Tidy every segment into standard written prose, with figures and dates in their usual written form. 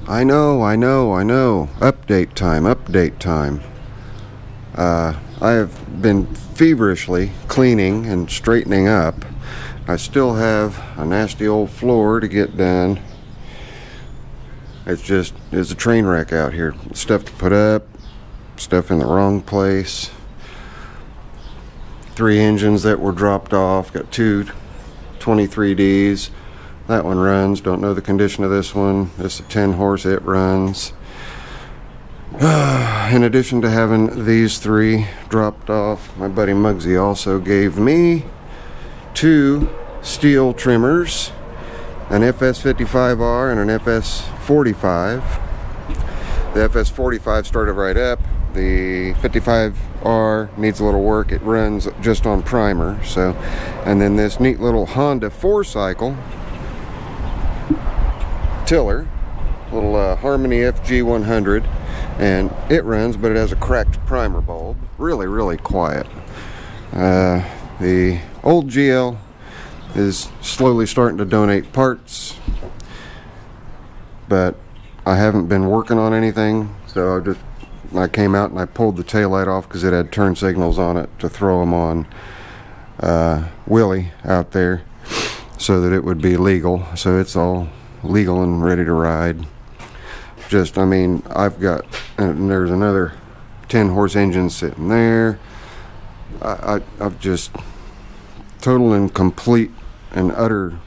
I know. Update time. I have been feverishly cleaning and straightening up. I still have a nasty old floor to get done. It's a train wreck out here. Stuff to put up, stuff in the wrong place. 3 engines that were dropped off. Got 2 23Ds. That one runs. Don't know the condition of this one. It's a 10 horse. It runs. In addition to having these 3 dropped off, my buddy Muggsy also gave me 2 steel trimmers, an FS55R and an FS45. The FS45 started right up. The 55R needs a little work. It runs just on primer. So, and then this neat little Honda 4-cycle tiller, little Harmony FG100, and it runs, but it has a cracked primer bulb. Really quiet. The old GL is slowly starting to donate parts, but I haven't been working on anything, so I came out and I pulled the taillight off because it had turn signals on it to throw them on Willie out there so that it would be legal. So it's all legal and ready to ride. I mean, I've got, and there's another 10 horse engine sitting there. I've just total and complete and utter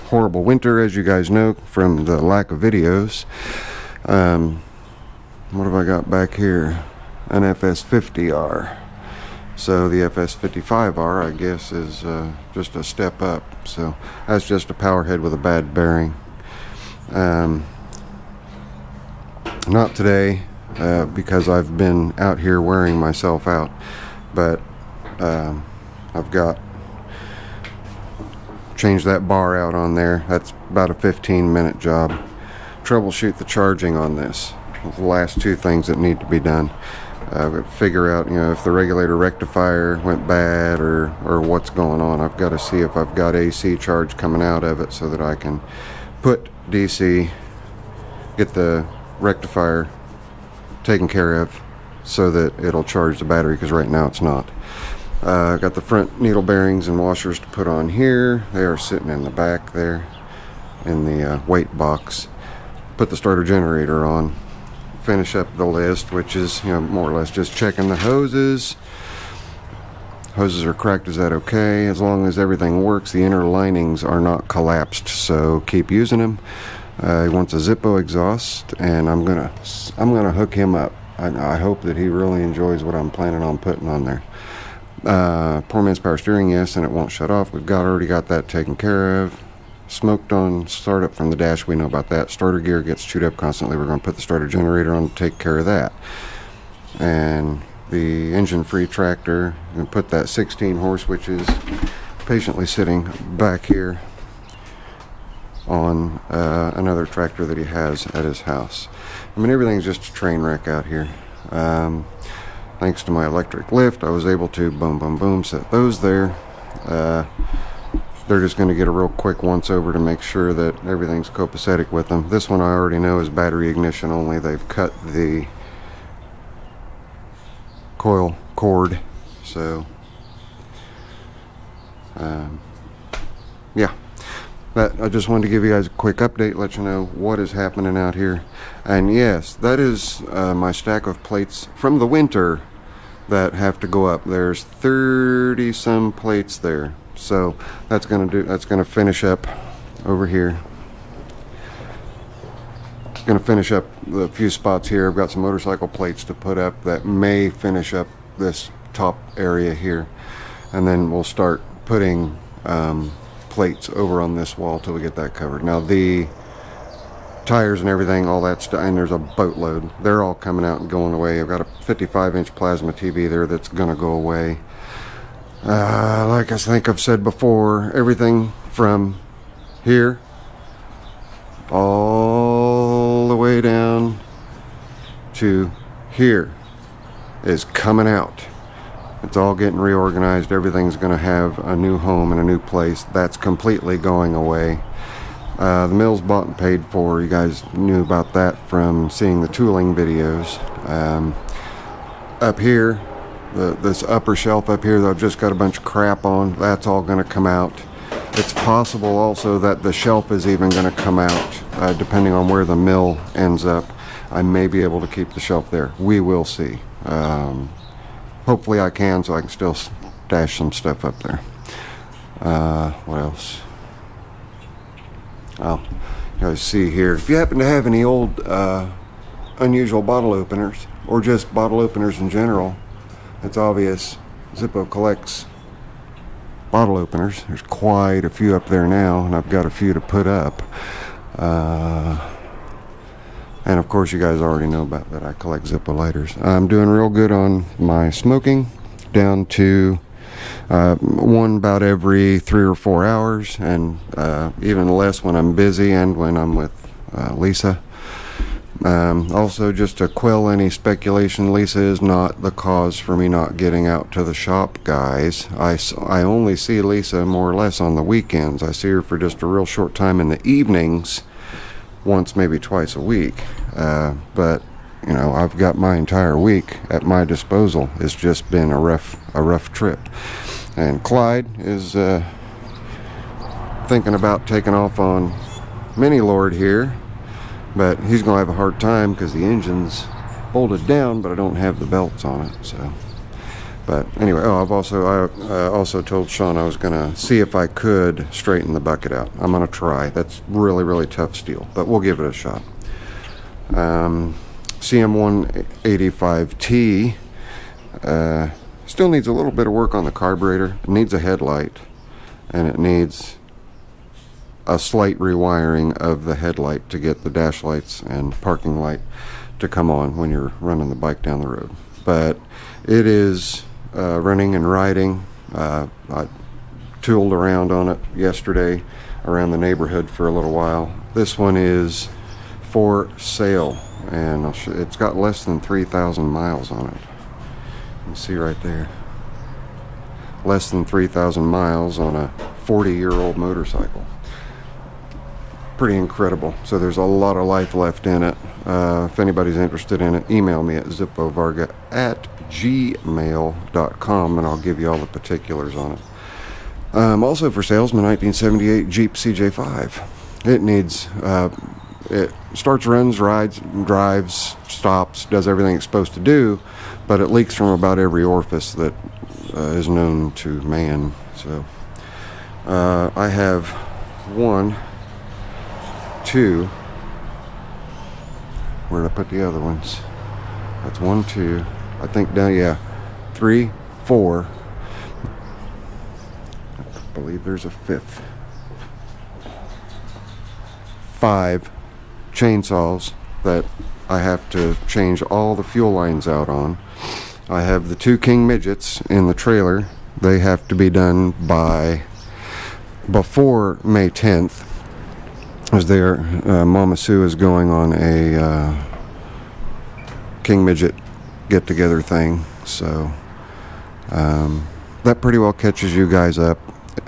horrible winter, as you guys know from the lack of videos. What have I got back here? An FS50R. So the FS55R, I guess, is just a step up. So that's just a power head with a bad bearing. Not today, because I've been out here wearing myself out, but I've got changed that bar out on there. That's about a 15-minute job. Troubleshoot the charging on this. The last 2 things that need to be done. Figure out, if the regulator rectifier went bad or what's going on. I've got to see if I've got AC charge coming out of it so that I can put DC, get the rectifier taken care of so that it'll charge the battery, because right now it's not. Got the front needle bearings and washers to put on here. They are sitting in the back there in the weight box. Put the starter generator on. Finish up the list, which is more or less just checking the hoses. Hoses are cracked, is that okay? As long as everything works, the inner linings are not collapsed, so keep using them. He wants a Zippo exhaust, and I'm gonna hook him up. I hope that he really enjoys what I'm planning on putting on there. Poor man's power steering, yes, and it won't shut off. We've already got that taken care of. Smoked on startup from the dash, we know about that. Starter gear gets chewed up constantly. We're going to put the starter generator on to take care of that. And the engine-free tractor, and put that 16 horse, which is patiently sitting back here on another tractor that he has at his house. I mean, everything's just a train wreck out here. Thanks to my electric lift, I was able to boom set those there. They're just going to get a real quick once over to make sure that everything's copacetic with them. This one I already know is battery ignition only. They've cut the coil cord, so yeah. I just wanted to give you guys a quick update, let you know what is happening out here. And yes, that is my stack of plates from the winter that have to go up. There's 30 some plates there. So that's gonna finish up over here. It's gonna finish up the few spots here. I've got some motorcycle plates to put up that may finish up this top area here, and then we'll start putting plates over on this wall till we get that covered. Now the tires and everything, all that stuff, and there's a boatload. They're all coming out and going away. I've got a 55-inch plasma TV there that's gonna go away. Like I think I've said before, everything from here all the way down to here is coming out. It's all getting reorganized. Everything's going to have a new home and a new place. That's completely going away. The mill's bought and paid for. You guys knew about that from seeing the tooling videos. Up here, this upper shelf up here that I've just got a bunch of crap on, that's all going to come out. It's possible also that the shelf is even going to come out, depending on where the mill ends up. I may be able to keep the shelf there. We will see. Hopefully I can, so I can still stash some stuff up there. What else? Oh, you guys see here, if you happen to have any old unusual bottle openers, or just bottle openers in general, it's obvious Zippo collects bottle openers. There's quite a few up there now, and I've got a few to put up. And of course you guys already know about that I collect Zippo lighters. I'm doing real good on my smoking, down to one about every 3 or 4 hours, and even less when I'm busy and when I'm with Lisa. Also, just to quell any speculation, Lisa is not the cause for me not getting out to the shop, guys. I only see Lisa more or less on the weekends. I see her for just a real short time in the evenings, once maybe twice a week. But you know, I've got my entire week at my disposal. It's just been a rough trip. And Clyde is thinking about taking off on Mini Lord here, but he's gonna have a hard time because the engine's bolted down, but I don't have the belts on it. So, but anyway, I also told Sean I was gonna see if I could straighten the bucket out. I'm gonna try. That's really tough steel, but we'll give it a shot. CM185T still needs a little bit of work on the carburetor. It needs a headlight, and it needs a slight rewiring of the headlight to get the dash lights and parking light to come on when you're running the bike down the road. But it is running and riding. I tooled around on it yesterday around the neighborhood for a little while. This one is for sale, and it's got less than 3,000 miles on it. You can see right there, less than 3,000 miles on a 40-year-old motorcycle. Pretty incredible. So there's a lot of life left in it. If anybody's interested in it, email me at zippovarga@gmail.com, and I'll give you all the particulars on it. Also for sale is my 1978 Jeep CJ5. It needs it starts, runs, rides, drives, stops, does everything it's supposed to do, but it leaks from about every orifice that is known to man. So I have 1, 2, where did I put the other ones? That's 1, 2, I think down, yeah, 3, 4, I believe there's a 5th, 5 chainsaws that I have to change all the fuel lines out on. I have the 2 King Midgets in the trailer. They have to be done by before May 10th, as their Mama Sue is going on a King Midget get-together thing. So that pretty well catches you guys up.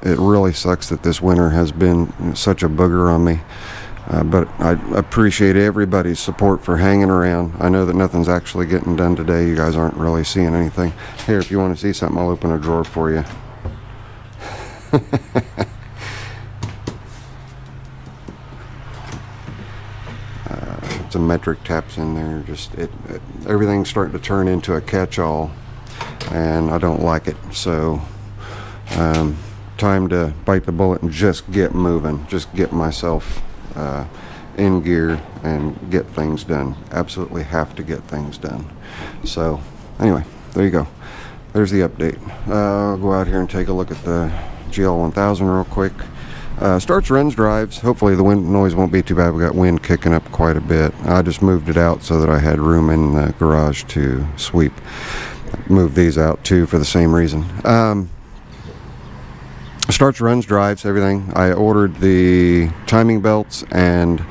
It really sucks that this winter has been such a booger on me. But I appreciate everybody's support for hanging around. I know that nothing's actually getting done today. You guys aren't really seeing anything. Here, if you want to see something, I'll open a drawer for you. Some metric taps in there. Just everything's starting to turn into a catch-all, and I don't like it. So time to bite the bullet and just get moving. Just get myself in gear and get things done. Absolutely have to get things done. So anyway, there you go. There's the update. I'll go out here and take a look at the GL1000 real quick. Starts, runs, drives. Hopefully the wind noise won't be too bad. We got wind kicking up quite a bit. I just moved it out so that I had room in the garage to sweep. Moved these out too for the same reason. Starts, runs, drives, everything. I ordered the timing belts and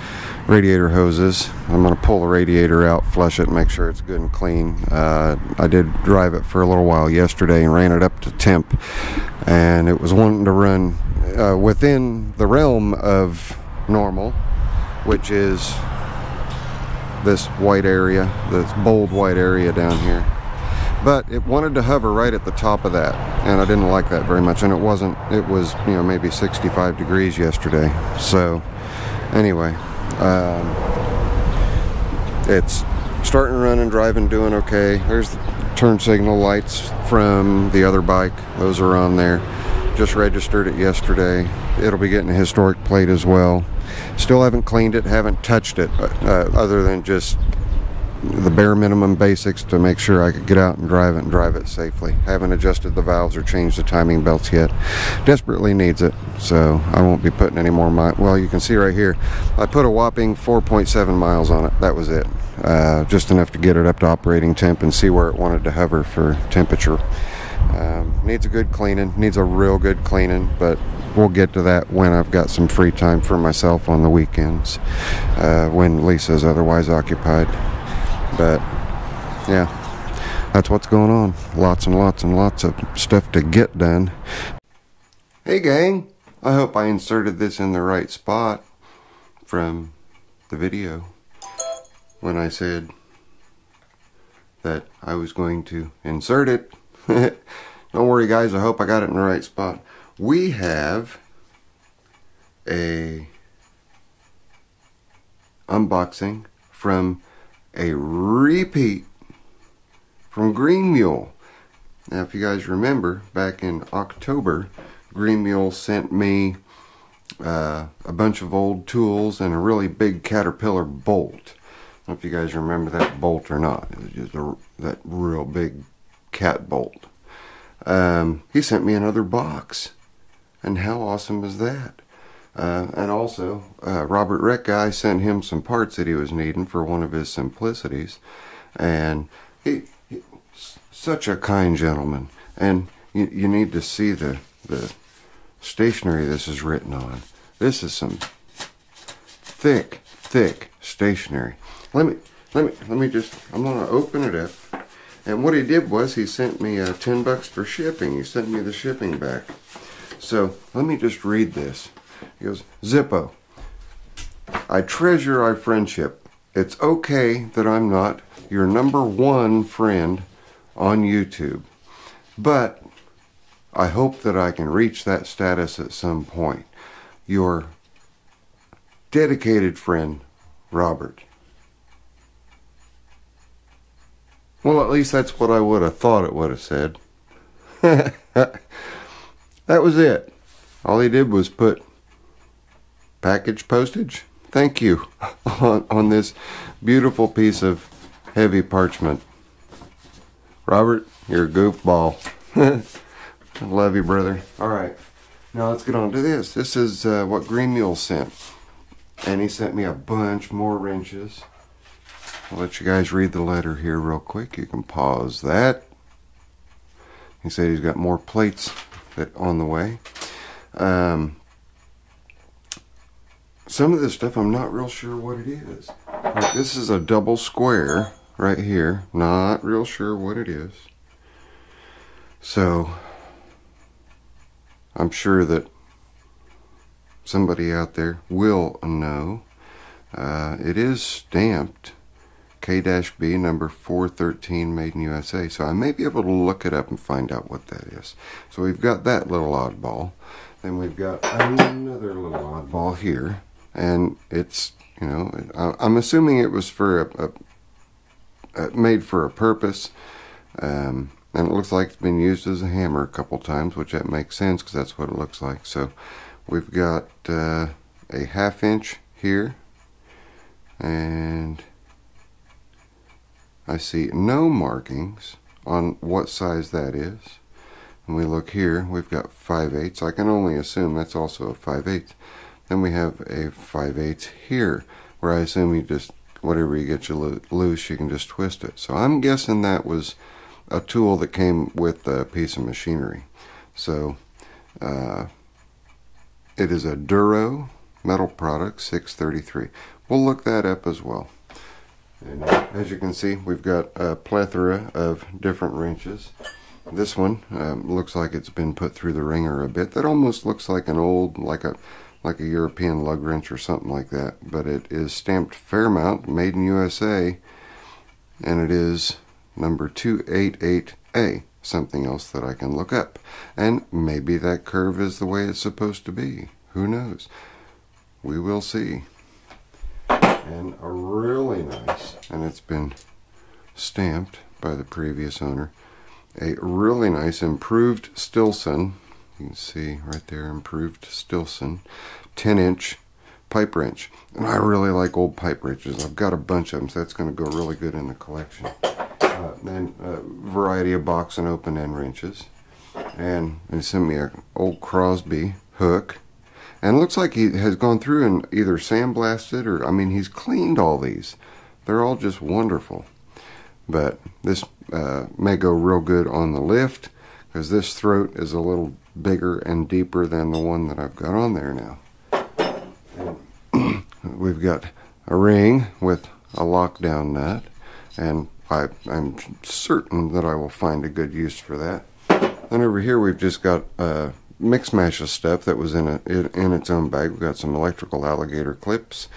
radiator hoses. I'm going to pull the radiator out, flush it, make sure it's good and clean. I did drive it for a little while yesterday and ran it up to temp, and it was wanting to run within the realm of normal, which is this white area, this bold white area down here. But it wanted to hover right at the top of that, and I didn't like that very much. And it was, you know, maybe 65 degrees yesterday. So anyway, it's starting running, driving, doing okay. There's the turn signal lights from the other bike. Those are on there. Just registered it yesterday. It'll be getting a historic plate as well. Still haven't cleaned it, haven't touched it, other than just the bare minimum basics to make sure I could get out and drive it safely. Haven't adjusted the valves or changed the timing belts yet. Desperately needs it, so I won't be putting any more miles. Well, you can see right here, I put a whopping 4.7 miles on it. That was it. Just enough to get it up to operating temp and see where it wanted to hover for temperature. Needs a good cleaning, needs a real good cleaning, but we'll get to that when I've got some free time for myself on the weekends, when Lisa's otherwise occupied. But yeah, that's what's going on. Lots and lots and lots of stuff to get done. Hey gang, I hope I inserted this in the right spot from the video when I said that I was going to insert it. Don't worry guys, I hope I got it in the right spot. We have a unboxing from a repeat from Green Mule. Now if you guys remember, back in October, Green Mule sent me a bunch of old tools and a really big Caterpillar bolt. I don't know if you guys remember that bolt or not. It was just that real big cat bolt. He sent me another box, and how awesome is that? And also, Robert Rec guy sent him some parts that he was needing for one of his Simplicities, and he such a kind gentleman. And you need to see the stationery this is written on. This is some thick stationery. Let me just, I'm gonna open it up. And what he did was he sent me 10 bucks for shipping. He sent me the shipping back. So let me just read this. He goes, Zippo, I treasure our friendship. It's okay that I'm not your #1 friend on YouTube, but I hope that I can reach that status at some point. Your dedicated friend, Robert. Well, at least that's what I would have thought it would have said. That was it. All he did was put package postage, thank you, on this beautiful piece of heavy parchment. Robert, you're a goofball. I love you, brother. Alright, now let's get on to this. This is what Green Mule sent. And he sent me a bunch more wrenches. I'll let you guys read the letter here real quick. You can pause that. He said he's got more plates on the way. Some of this stuff I'm not real sure what it is. Like this is a double square right here. Not real sure what it is. So I'm sure that somebody out there will know. It is stamped K-B number 413 made in USA. So I may be able to look it up and find out what that is. So we've got that little oddball. Then we've got another little oddball here. And it's, you know, I'm assuming it was for made for a purpose. And it looks like it's been used as a hammer a couple times, which that makes sense because that's what it looks like. So we've got a 1/2 inch here. And I see no markings on what size that is. And we look here, we've got 5/8. I can only assume that's also a 5/8. Then we have a 5/8 here, where I assume you just, whatever you get you loose, you can just twist it. So I'm guessing that was a tool that came with a piece of machinery. So it is a Duro metal product 633. We'll look that up as well. And as you can see, we've got a plethora of different wrenches. This one looks like it's been put through the ringer a bit. That almost looks like an old, like a like a European lug wrench or something like that. But it is stamped Fairmount, made in USA, and it is number 288A. Something else that I can look up. And maybe that curve is the way it's supposed to be. Who knows? We will see. And a really nice, and it's been stamped by the previous owner, a really nice improved Stilson. You can see right there, improved Stilson 10-inch pipe wrench. And I really like old pipe wrenches. I've got a bunch of them, so that's going to go really good in the collection. Then a variety of box and open end wrenches. And they sent me an old Crosby hook. And it looks like he has gone through and either sandblasted or, I mean, he's cleaned all these. They're all just wonderful. But this may go real good on the lift, because this throat is a little bigger and deeper than the one that I've got on there now. And we've got a ring with a lockdown nut, and I'm certain that I will find a good use for that. Then over here we've just got mix mash of stuff that was in its own bag. We've got some electrical alligator clips,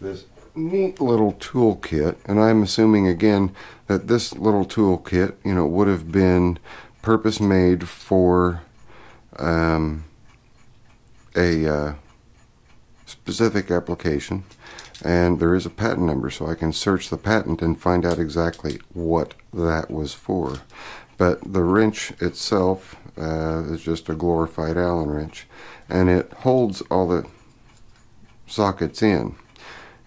this neat little tool kit, and I'm assuming again that this little tool kit, you know, would have been purpose made for a specific application, and there is a patent number, so I can search the patent and find out exactly what that was for. But the wrench itself is just a glorified Allen wrench, and it holds all the sockets in.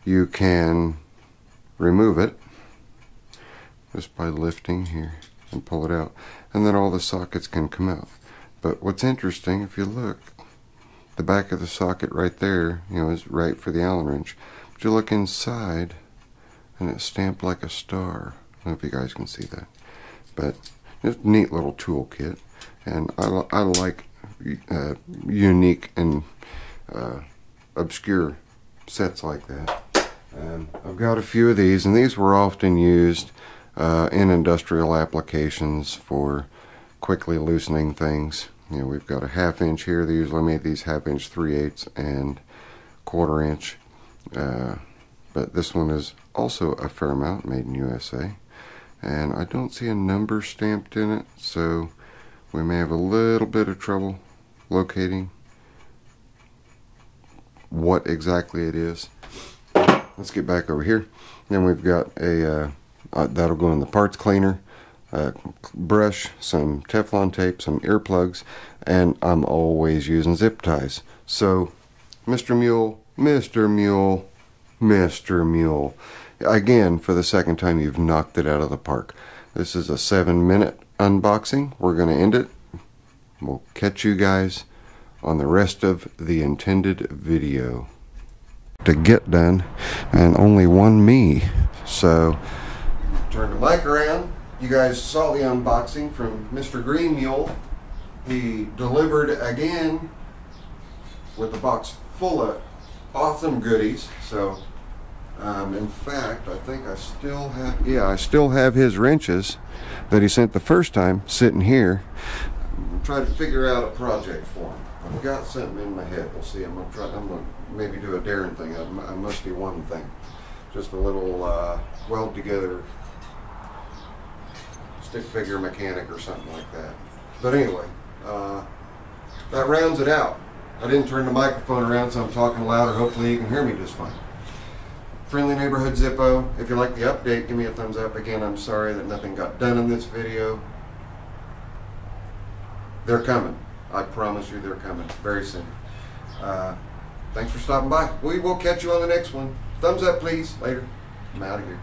You can remove it just by lifting here and pull it out, and then all the sockets can come out. But what's interesting, if you look, the back of the socket right there, you know, is right for the Allen wrench. But you look inside, and it's stamped like a star. I don't know if you guys can see that, but it's a neat little tool kit, and I like unique and obscure sets like that. I've got a few of these, and these were often used in industrial applications for quickly loosening things. You know, we've got a 1/2 inch here. They usually make these 1/2 inch, 3/8 and 1/4 inch. But this one is also a Fairmount, made in USA. And I don't see a number stamped in it, so we may have a little bit of trouble locating what exactly it is. Let's get back over here. Then we've got a that'll go in the parts cleaner, brush, some Teflon tape, some earplugs, and I'm always using zip ties. So, Mr. Mule, Mr. Mule, Mr. Mule. Again, for the second time, you've knocked it out of the park. This is a 7-minute unboxing. We're going to end it. We'll catch you guys on the rest of the intended video. To get done, and only one me. So, turn the mic around. You guys saw the unboxing from Mr. Green Mule. He delivered again with a box full of awesome goodies. So, in fact, I think I still have his wrenches that he sent the first time sitting here. I'm trying to figure out a project for him. I've got something in my head. We'll see. I'm gonna maybe do a daring thing, a musty one thing. Just a little weld together stick figure mechanic or something like that. But anyway, that rounds it out. I didn't turn the microphone around, so I'm talking louder. Hopefully you can hear me just fine. Friendly Neighborhood Zippo. If you like the update, give me a thumbs up. Again, I'm sorry that nothing got done in this video. They're coming. I promise you they're coming very soon. Thanks for stopping by. We will catch you on the next one. Thumbs up, please. Later. I'm out of here.